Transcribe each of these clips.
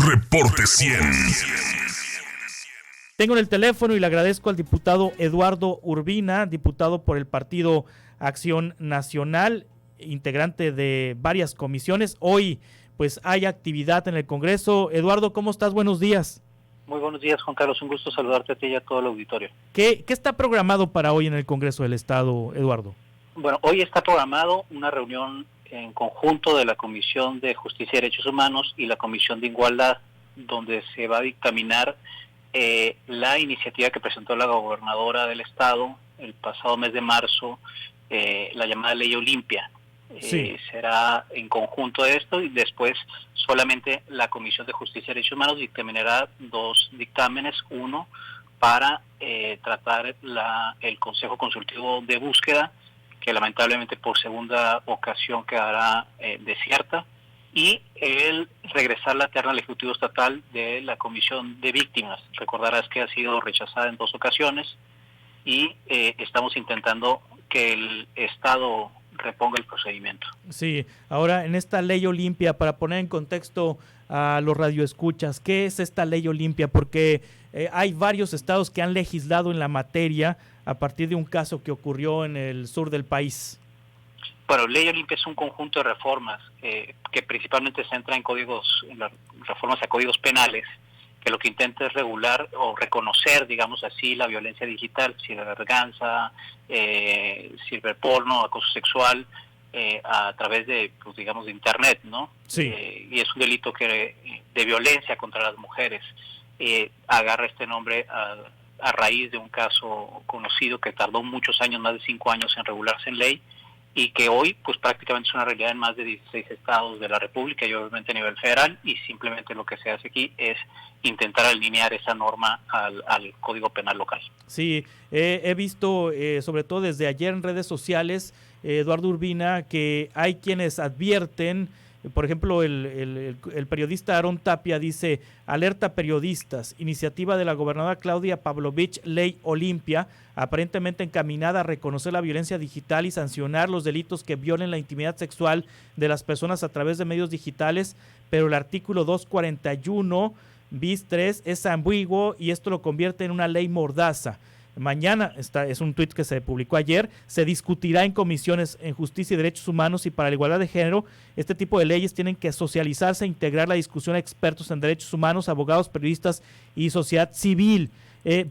Reporte 100. Tengo en el teléfono y le agradezco al diputado Eduardo Urbina, diputado por el Partido Acción Nacional, integrante de varias comisiones. Hoy pues hay actividad en el Congreso. Eduardo, ¿cómo estás? Buenos días. Muy buenos días, Juan Carlos. Un gusto saludarte a ti y a todo el auditorio. ¿Qué está programado para hoy en el Congreso del Estado, Eduardo? Bueno, hoy está programado una reunión en conjunto de la Comisión de Justicia y Derechos Humanos y la Comisión de Igualdad, donde se va a dictaminar la iniciativa que presentó la gobernadora del Estado el pasado mes de marzo, la llamada Ley Olimpia. Sí. Será en conjunto de esto y después solamente la Comisión de Justicia y Derechos Humanos dictaminará dos dictámenes, uno para tratar el Consejo Consultivo de Búsqueda, que lamentablemente por segunda ocasión quedará desierta, y el regresar la terna al Ejecutivo Estatal de la Comisión de Víctimas. Recordarás que ha sido rechazada en 2 ocasiones y estamos intentando que el Estado reponga el procedimiento. Sí, ahora en esta Ley Olimpia, para poner en contexto a los radioescuchas, ¿qué es esta Ley Olimpia? Porque hay varios estados que han legislado en la materia a partir de un caso que ocurrió en el sur del país. Bueno, Ley Olimpia es un conjunto de reformas que principalmente se centra en las reformas a códigos penales, que lo que intenta es regular o reconocer, digamos así, la violencia digital, cibervenganza, ciberporno, acoso sexual, a través de, pues, digamos, de Internet, ¿no? Sí. Y es un delito de violencia contra las mujeres. Agarra este nombre a raíz de un caso conocido que tardó muchos años, más de 5 años en regularse en ley, y que hoy pues prácticamente es una realidad en más de 16 estados de la República y obviamente a nivel federal, y simplemente lo que se hace aquí es intentar alinear esa norma al Código Penal local. Sí, he visto, sobre todo desde ayer en redes sociales, Eduardo Urbina, que hay quienes advierten, por ejemplo, el periodista Aarón Tapia dice: alerta periodistas, iniciativa de la gobernadora Claudia Pavlovich, Ley Olimpia, aparentemente encaminada a reconocer la violencia digital y sancionar los delitos que violen la intimidad sexual de las personas a través de medios digitales, pero el artículo 241 bis 3 es ambiguo y esto lo convierte en una ley mordaza. Mañana, es un tuit que se publicó ayer, se discutirá en comisiones en Justicia y Derechos Humanos y para la Igualdad de Género. Este tipo de leyes tienen que socializarse e integrar la discusión a expertos en derechos humanos, abogados, periodistas y sociedad civil.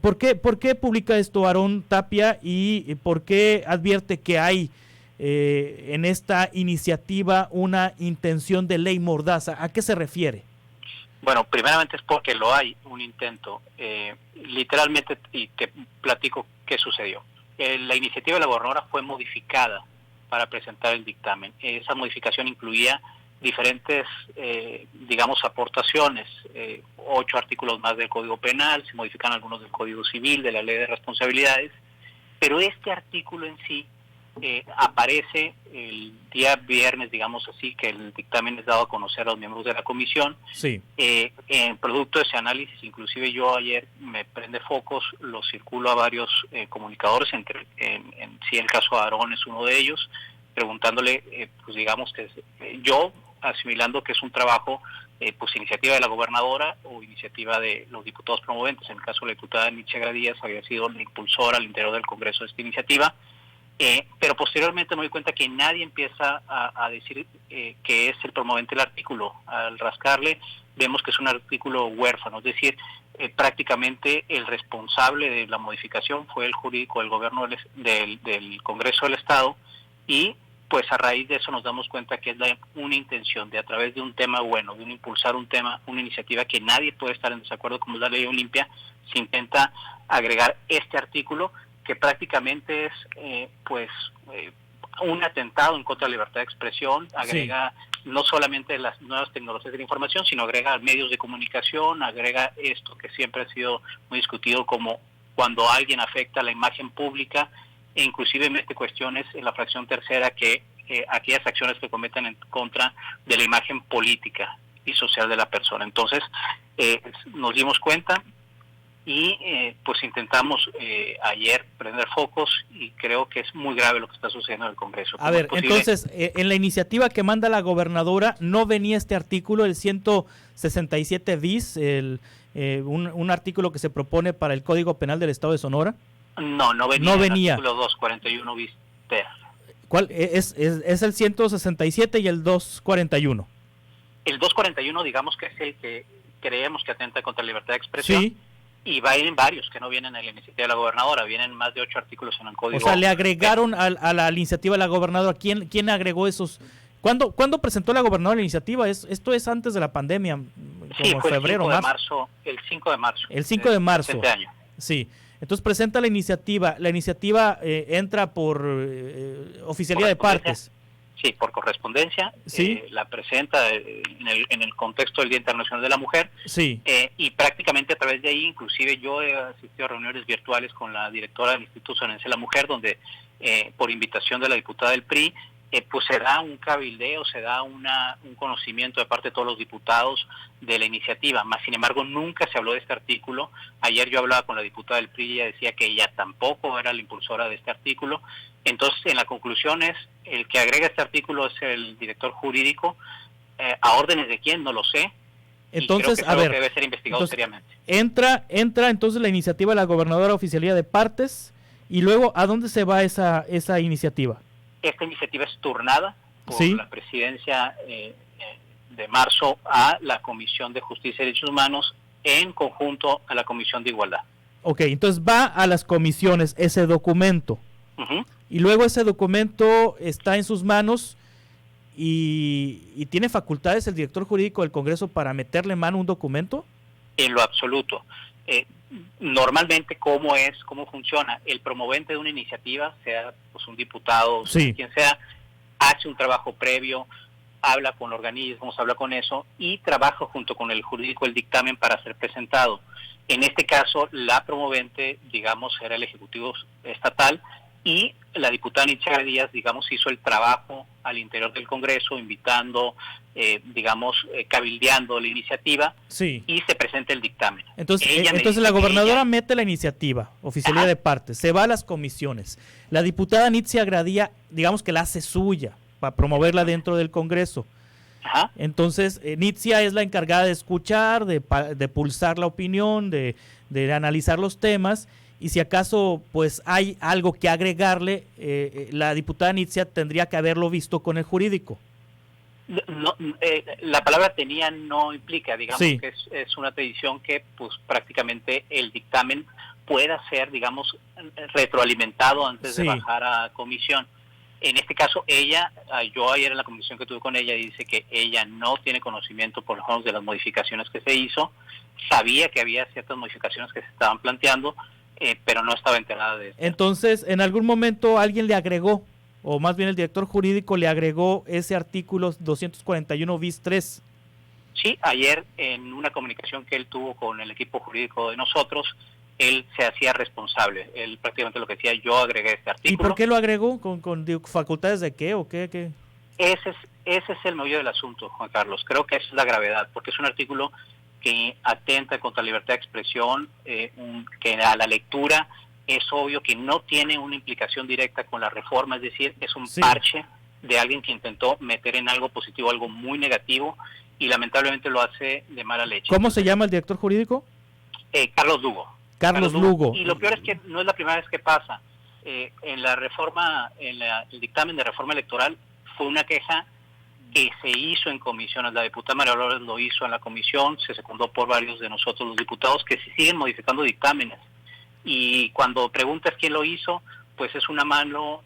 ¿Por qué publica esto Aarón Tapia y por qué advierte que hay en esta iniciativa una intención de ley mordaza? ¿A qué se refiere? Bueno, primeramente es porque lo hay, un intento. Literalmente, y te platico qué sucedió. La iniciativa de la gobernadora fue modificada para presentar el dictamen. Esa modificación incluía diferentes, digamos, aportaciones, 8 artículos más del Código Penal, se modifican algunos del Código Civil, de la Ley de Responsabilidades, pero este artículo en sí aparece el día viernes, digamos así, que el dictamen es dado a conocer a los miembros de la comisión. Sí. En producto de ese análisis, inclusive yo ayer me prende focos, lo circulo a varios comunicadores, en sí el caso de Aarón es uno de ellos, preguntándole, pues digamos que yo asimilando que es un trabajo, pues iniciativa de la gobernadora o iniciativa de los diputados promoventes. En el caso de la diputada Nietzsche Gradías había sido la impulsora al interior del Congreso de esta iniciativa. Pero posteriormente me doy cuenta que nadie empieza a decir que es el promovente del artículo. Al rascarle vemos que es un artículo huérfano, es decir, prácticamente el responsable de la modificación fue el jurídico del gobierno del Congreso del Estado, y pues a raíz de eso nos damos cuenta que es una intención de, a través de un tema bueno, de impulsar un tema, una iniciativa que nadie puede estar en desacuerdo, como es la Ley Olimpia, se intenta agregar este artículo que prácticamente es un atentado en contra de la libertad de expresión. Agrega no solamente las nuevas tecnologías de la información, sino agrega medios de comunicación, agrega esto que siempre ha sido muy discutido como cuando alguien afecta la imagen pública, e inclusive mete cuestiones en la fracción tercera que aquellas acciones que cometen en contra de la imagen política y social de la persona. Entonces, nos dimos cuenta y pues intentamos ayer prender focos y creo que es muy grave lo que está sucediendo en el Congreso. A ver, entonces, en la iniciativa que manda la gobernadora no venía este artículo, el 167 bis, un artículo que se propone para el Código Penal del Estado de Sonora. No venía. El artículo 241 bis ter. ¿Cuál es el 167 y el 241? El 241, digamos que es el que creemos que atenta contra la libertad de expresión. Sí. Y va a ir en varios que no vienen en la iniciativa de la gobernadora, vienen más de 8 artículos en el código. O sea, le agregaron a la iniciativa de la gobernadora. ¿Quién agregó esos? ¿Cuándo presentó la gobernadora la iniciativa? Esto es antes de la pandemia, como sí, fue febrero, marzo. El 5 de marzo. El 5 de marzo. Este año. Sí. Entonces presenta la iniciativa. La iniciativa entra por oficialía de partes. Sí, por correspondencia. Sí. La presenta en el contexto del Día Internacional de la Mujer. Sí. Y prácticamente a través de ahí, inclusive yo he asistido a reuniones virtuales con la directora del Instituto Sonorense de la Mujer, donde por invitación de la diputada del PRI, pues se da un cabildeo, se da un conocimiento de parte de todos los diputados de la iniciativa, más sin embargo nunca se habló de este artículo. Ayer yo hablaba con la diputada del PRI y ella decía que ella tampoco era la impulsora de este artículo. Entonces, en la conclusión es, el que agrega este artículo es el director jurídico, a órdenes de quién, no lo sé. Entonces, y creo que debe ser investigado seriamente. Entra entonces la iniciativa de la gobernadora oficialía de partes, y luego, ¿a dónde se va esa iniciativa? Esta iniciativa es turnada por ¿sí? la presidencia de marzo a la Comisión de Justicia y Derechos Humanos, en conjunto a la Comisión de Igualdad. Ok, entonces va a las comisiones ese documento. Uh-huh. Y luego ese documento está en sus manos y tiene facultades el director jurídico del Congreso para meterle mano a un documento. En lo absoluto. Normalmente, ¿cómo funciona? El promovente de una iniciativa, sea pues un diputado, sí. quien sea, hace un trabajo previo, habla con organismos, habla con eso y trabaja junto con el jurídico el dictamen para ser presentado. En este caso, la promovente, digamos, era el Ejecutivo Estatal, y la diputada Nitzia Díaz, digamos, hizo el trabajo al interior del Congreso, invitando, cabildeando la iniciativa, sí. Y se presenta el dictamen. Entonces la gobernadora mete la iniciativa, oficialía de partes, se va a las comisiones. La diputada Nitzia Gradía, digamos que la hace suya, para promoverla dentro del Congreso. Ajá. Entonces, Nitzia es la encargada de escuchar, de pulsar la opinión, de analizar los temas, y si acaso pues hay algo que agregarle, la diputada Nitzia tendría que haberlo visto con el jurídico. No, la palabra tenía no implica, digamos, sí. Que es una tradición que pues prácticamente el dictamen pueda ser, digamos, retroalimentado antes sí. de bajar a comisión. En este caso, yo ayer en la conversación que tuve con ella, dice que ella no tiene conocimiento por lo menos de las modificaciones que se hizo, sabía que había ciertas modificaciones que se estaban planteando, pero no estaba enterada de esto. Entonces, en algún momento alguien le agregó, o más bien el director jurídico le agregó ese artículo 241 bis 3. Sí, ayer en una comunicación que él tuvo con el equipo jurídico de nosotros, él se hacía responsable. Él prácticamente lo que decía, yo agregué este artículo. ¿Y por qué lo agregó? ¿Con facultades de qué o qué? Ese es el meollo del asunto, Juan Carlos. Creo que esa es la gravedad, porque es un artículo que atenta contra la libertad de expresión, que a la lectura es obvio que no tiene una implicación directa con la reforma, es decir, es un sí. parche de alguien que intentó meter en algo positivo algo muy negativo y lamentablemente lo hace de mala leche. ¿Cómo se llama el director jurídico? Carlos Lugo. Carlos Lugo. Y lo peor es que no es la primera vez que pasa. En la reforma, el dictamen de reforma electoral fue una queja que se hizo en comisiones. La diputada María Dolores lo hizo en la comisión, se secundó por varios de nosotros los diputados, que se siguen modificando dictámenes. Y cuando preguntas quién lo hizo, pues es una mano,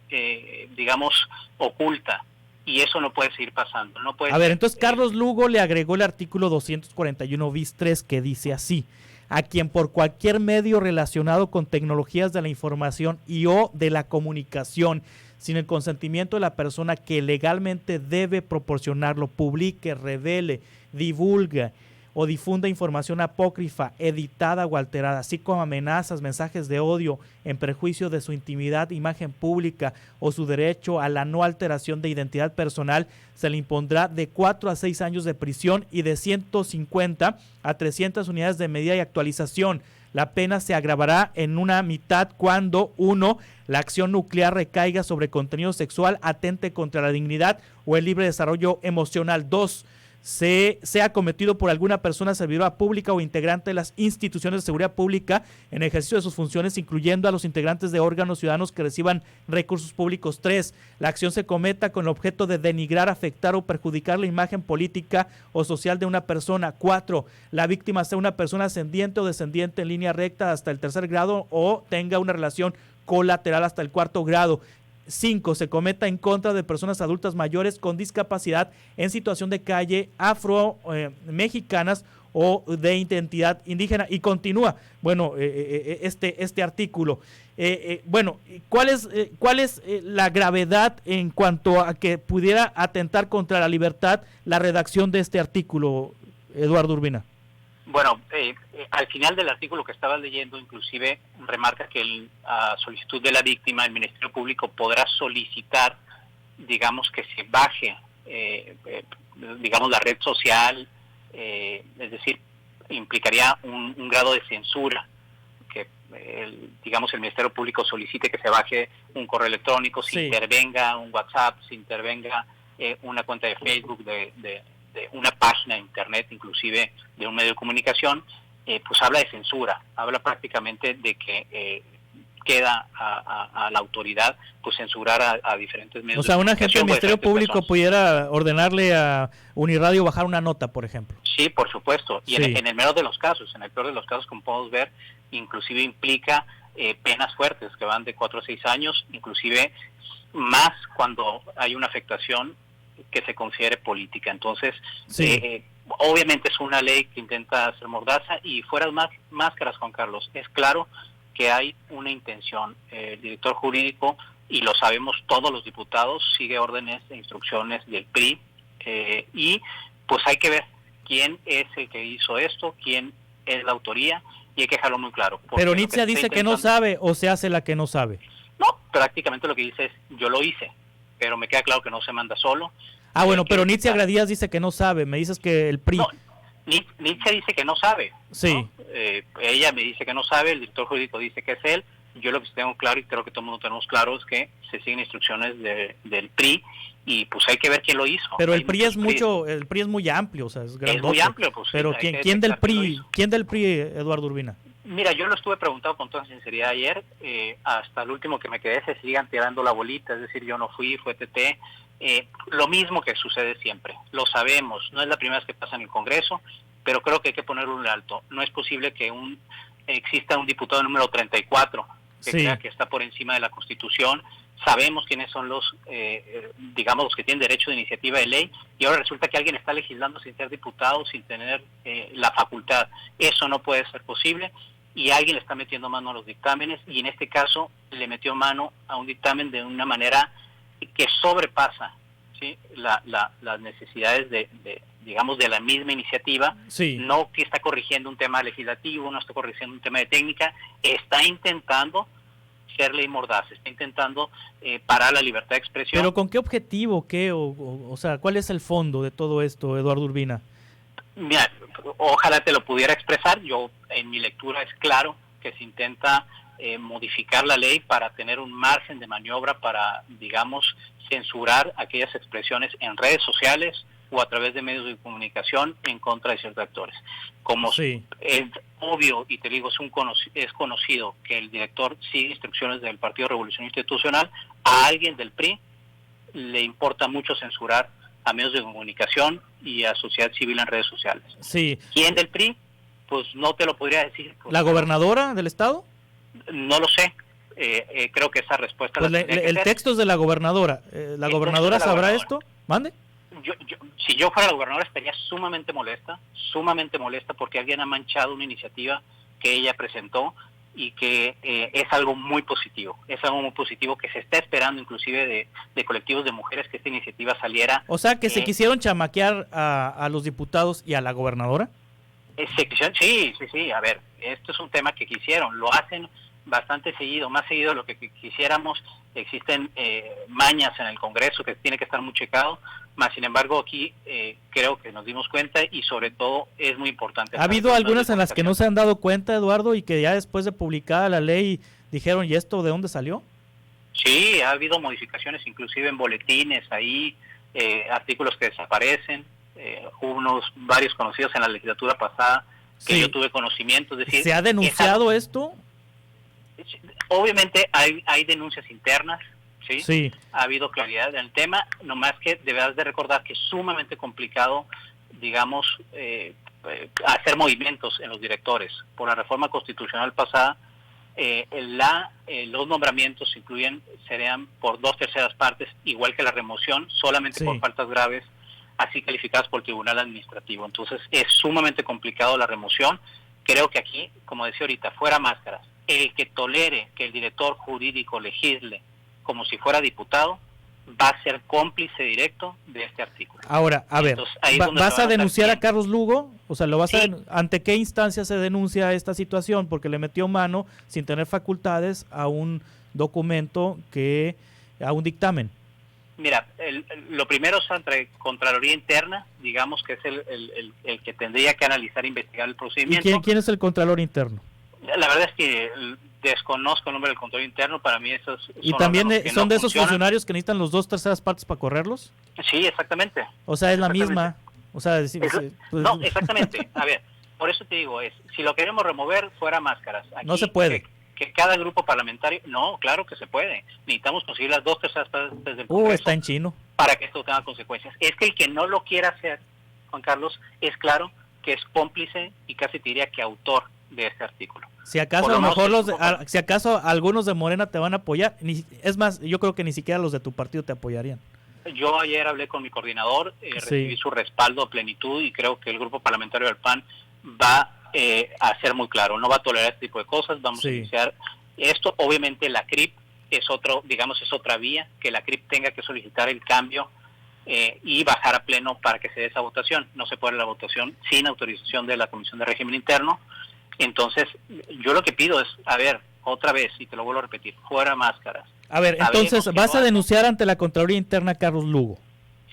oculta. Y eso no puede seguir pasando. No puede. A ver, entonces Carlos Lugo le agregó el artículo 241 bis 3 que dice así: a quien por cualquier medio relacionado con tecnologías de la información y o de la comunicación, sin el consentimiento de la persona que legalmente debe proporcionarlo, publique, revele, divulgue o difunda información apócrifa, editada o alterada, así como amenazas, mensajes de odio en perjuicio de su intimidad, imagen pública o su derecho a la no alteración de identidad personal, se le impondrá de 4 a 6 años de prisión y de 150 a 300 unidades de medida y actualización. La pena se agravará en una mitad cuando 1. La acción nuclear recaiga sobre contenido sexual, atente contra la dignidad o el libre desarrollo emocional. 2. Sea cometido por alguna persona servidora pública o integrante de las instituciones de seguridad pública en ejercicio de sus funciones, incluyendo a los integrantes de órganos ciudadanos que reciban recursos públicos. 3. La acción se cometa con el objeto de denigrar, afectar o perjudicar la imagen política o social de una persona. 4. La víctima sea una persona ascendiente o descendiente en línea recta hasta el 3er grado o tenga una relación colateral hasta el 4º grado. 5. Se cometa en contra de personas adultas mayores con discapacidad en situación de calle, afro-mexicanas o de identidad indígena. Y continúa, bueno, este artículo. Bueno, ¿cuál es la gravedad en cuanto a que pudiera atentar contra la libertad la redacción de este artículo, Eduardo Urbina? Bueno, al final del artículo que estabas leyendo, inclusive remarca que a solicitud de la víctima, el Ministerio Público podrá solicitar, digamos, que se baje, digamos, la red social, es decir, implicaría un grado de censura, que, digamos, el Ministerio Público solicite que se baje un correo electrónico, Sí. se intervenga un WhatsApp, se intervenga una cuenta de Facebook, de una página de internet, inclusive de un medio de comunicación, pues habla de censura, habla prácticamente de que queda a la autoridad pues censurar a diferentes medios. O sea, un agente del Ministerio Público personas. pudiera ordenarle a Uniradio bajar una nota, por ejemplo. Sí, por supuesto, y Sí. en el menor de los casos, en el peor de los casos, como podemos ver, inclusive implica penas fuertes que van de 4 a 6 años, inclusive más cuando hay una afectación que se considere política. Entonces, Sí. obviamente es una ley que intenta ser mordaza y fuera máscaras, Juan Carlos. Es claro que hay una intención. El director jurídico, y lo sabemos todos los diputados, sigue órdenes e instrucciones del PRI y pues hay que ver quién es el que hizo esto, quién es la autoría y hay que dejarlo muy claro. Pero Nitzia dice que no sabe o se hace la que no sabe. No, prácticamente lo que dice es yo lo hice, pero me queda claro que no se manda solo. Ah, bueno, pero Nitzia Gradías dice que no sabe. Me dices que el PRI... No, Nitzia dice que no sabe. Sí. ¿no? Ella me dice que no sabe, el director jurídico dice que es él. Yo lo que tengo claro, y creo que todo el mundo tenemos claro, es que se siguen instrucciones del PRI y pues hay que ver quién lo hizo. Pero hay el PRI es muy amplio, o sea, es grandote. Es muy amplio, pues. Pero sí, ¿quién del PRI, Eduardo Urbina? Mira, yo lo estuve preguntando con toda sinceridad ayer, hasta el último que me quedé se sigan tirando la bolita, es decir, yo no fui, fue TT. Lo mismo que sucede siempre, lo sabemos, no es la primera vez que pasa en el Congreso, pero creo que hay que ponerle un alto. No es posible que exista un diputado número 34 que Sí. crea que está por encima de la Constitución. Sabemos quiénes son los, digamos, los que tienen derecho de iniciativa de ley, y ahora resulta que alguien está legislando sin ser diputado, sin tener la facultad. Eso no puede ser posible, y alguien le está metiendo mano a los dictámenes, y en este caso le metió mano a un dictamen de una manera que sobrepasa, ¿sí?, las necesidades digamos, de la misma iniciativa. Sí. No que está corrigiendo un tema legislativo, no está corrigiendo un tema de técnica, está intentando ser ley mordaz, está intentando parar la libertad de expresión. ¿Pero con qué objetivo? O sea, ¿cuál es el fondo de todo esto, Eduardo Urbina? Mira, ojalá te lo pudiera expresar. Yo, en mi lectura, es claro que se intenta modificar la ley para tener un margen de maniobra para, digamos, censurar aquellas expresiones en redes sociales o a través de medios de comunicación en contra de ciertos actores. Como Sí. es obvio, y te digo, es conocido que el director sigue instrucciones del Partido Revolución Institucional, a alguien del PRI le importa mucho censurar a medios de comunicación y a sociedad civil en redes sociales. Sí. ¿Quién del PRI? Pues no te lo podría decir. Pues, ¿La gobernadora del estado? no lo sé. Creo que esa respuesta Pues el texto es de la gobernadora. ¿La gobernadora sabrá esto? ¿Mande? Si yo fuera la gobernadora estaría sumamente molesta porque alguien ha manchado una iniciativa que ella presentó y que es algo muy positivo. Es algo muy positivo que se está esperando inclusive de colectivos de mujeres que esta iniciativa saliera. O sea, que se quisieron chamaquear a los diputados y a la gobernadora. Sí. A ver, esto es un tema que quisieron. Lo hacen bastante seguido, más seguido de lo que quisiéramos, existen mañas en el Congreso que tiene que estar muy checado, más sin embargo aquí creo que nos dimos cuenta y sobre todo es muy importante. ¿Ha habido algunas en las que no se han dado cuenta, Eduardo, y que ya después de publicada la ley dijeron, ¿y esto de dónde salió? Sí, ha habido modificaciones inclusive en boletines, ahí artículos que desaparecen, varios conocidos en la legislatura pasada que yo tuve conocimiento. Es decir, ¿se ha denunciado esto? Obviamente hay denuncias internas, ¿sí? Sí. Ha habido claridad en el tema, nomás que deberás de recordar que es sumamente complicado, digamos, hacer movimientos en los directores. Por la reforma constitucional pasada, los nombramientos serían por 2/3 partes, igual que la remoción, solamente por faltas graves, así calificadas por el Tribunal Administrativo. Entonces es sumamente complicado la remoción. Creo que aquí, como decía ahorita, fuera máscaras, el que tolere que el director jurídico legisle como si fuera diputado va a ser cómplice directo de este artículo. Ahora, a ver, entonces, ¿vas a denunciar a Carlos Lugo? O sea, ¿ante qué instancia se denuncia esta situación? Porque le metió mano, sin tener facultades, a un documento a un dictamen. Mira, lo primero es entre Contraloría Interna, digamos que es el que tendría que analizar e investigar el procedimiento. ¿Y quién es el Contralor Interno? La verdad es que desconozco el nombre del Contralor Interno, para mí esos ¿Y también son de esos funcionarios que necesitan los 2/3 partes para correrlos? Sí, exactamente. O sea, es la misma. O sea, no, exactamente. A ver, por eso te digo, si lo queremos remover, fuera máscaras. Aquí, no se puede. Que cada grupo parlamentario, no, claro que se puede. Necesitamos conseguir las 2/3 partes del Congreso. Está en chino. Para que esto tenga consecuencias. Es que el que no lo quiera hacer, Juan Carlos, es claro que es cómplice y casi te diría que autor de este artículo. Si acaso a lo mejor si acaso algunos de Morena te van a apoyar, es más, yo creo que ni siquiera los de tu partido te apoyarían. Yo ayer hablé con mi coordinador, recibí su respaldo a plenitud y creo que el grupo parlamentario del PAN va a ser muy claro, no va a tolerar este tipo de cosas, vamos a iniciar esto. Obviamente la CRIP es otra vía, que la CRIP tenga que solicitar el cambio y bajar a pleno para que se dé esa votación. No se puede la votación sin autorización de la Comisión de Régimen Interno. Entonces, yo lo que pido es, a ver, otra vez, y te lo vuelvo a repetir, fuera máscaras. A ver, entonces, ¿vas a denunciar ante la Contraloría Interna a Carlos Lugo?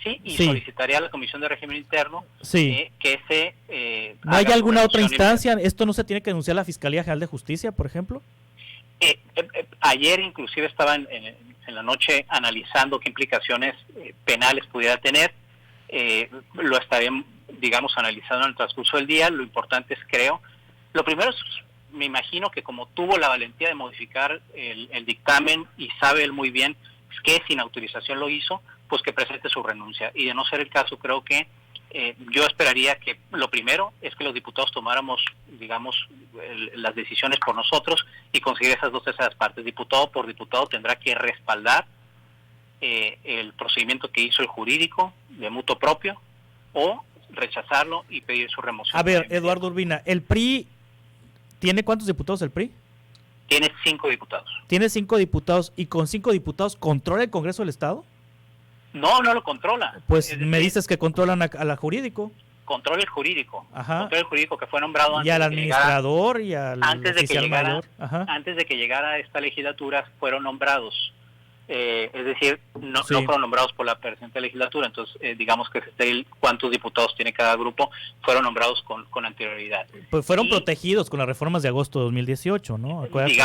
Sí, solicitaría a la Comisión de Régimen Interno que ¿No hay alguna otra instancia? ¿Esto no se tiene que denunciar a la Fiscalía General de Justicia, por ejemplo? Ayer inclusive estaba en la noche analizando qué implicaciones penales pudiera tener. Lo estaré, analizando en el transcurso del día. Lo importante es, lo primero es, me imagino que como tuvo la valentía de modificar el dictamen y sabe él muy bien que sin autorización lo hizo, pues que presente su renuncia. Y de no ser el caso, creo que yo esperaría que lo primero es que los diputados tomáramos, las decisiones por nosotros y conseguir esas 2/3 partes. Diputado por diputado tendrá que respaldar el procedimiento que hizo el jurídico de mutuo propio o rechazarlo y pedir su remoción. A ver, Eduardo Urbina, ¿el PRI tiene cuántos diputados el PRI? Tiene 5 diputados. ¿Tiene 5 diputados y con 5 diputados controla el Congreso del Estado? No lo controla. Pues me dices que controlan a la jurídico. Controla el jurídico. Ajá. Controla el jurídico que fue nombrado antes. Y al administrador y al oficial mayor. Antes de que llegara esta legislatura fueron nombrados. Es decir, no fueron nombrados por la presente legislatura. Entonces, digamos que es estéril cuántos diputados tiene cada grupo. Fueron nombrados con anterioridad. Pues fueron protegidos con las reformas de agosto de 2018, ¿no? Acuérdate.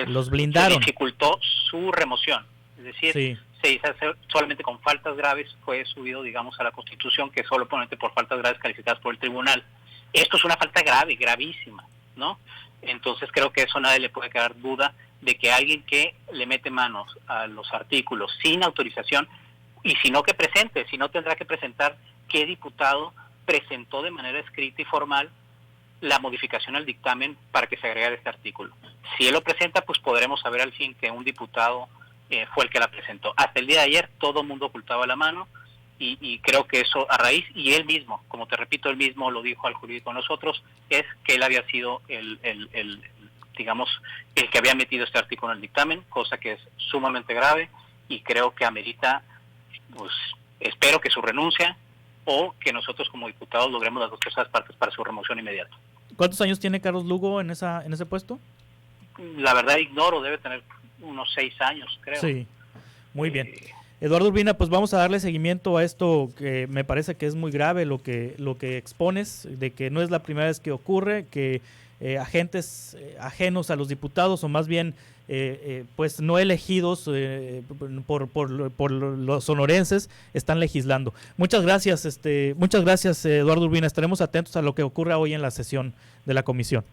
Los blindaron. Se dificultó su remoción. Es decir, se hizo solamente con faltas graves, fue subido, a la Constitución, que solo por faltas graves calificadas por el tribunal. Esto es una falta grave, gravísima, ¿no? Entonces creo que eso nadie le puede quedar duda de que alguien que le mete manos a los artículos sin autorización, y si no tendrá que presentar qué diputado presentó de manera escrita y formal la modificación al dictamen para que se agregara este artículo. Si él lo presenta, pues podremos saber al fin que un diputado fue el que la presentó. Hasta el día de ayer todo el mundo ocultaba la mano y creo que eso a raíz, y él mismo, como te repito, él mismo lo dijo al jurídico a nosotros, es que él había sido el que había metido este artículo en el dictamen, cosa que es sumamente grave y creo que amerita, pues espero que su renuncia o que nosotros como diputados logremos las 2/3 partes para su remoción inmediata. ¿Cuántos años tiene Carlos Lugo en ese puesto? La verdad ignoro, debe tener unos 6 años, creo. Sí, muy bien. Eduardo Urbina, pues vamos a darle seguimiento a esto que me parece que es muy grave lo que expones, de que no es la primera vez que ocurre, que agentes ajenos a los diputados o más bien pues no elegidos por los sonorenses están legislando. Muchas gracias, Eduardo Urbina. Estaremos atentos a lo que ocurra hoy en la sesión de la comisión.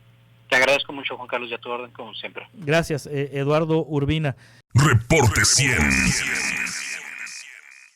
Te agradezco mucho, Juan Carlos, y a tu orden como siempre. Gracias, Eduardo Urbina. Reporte 100.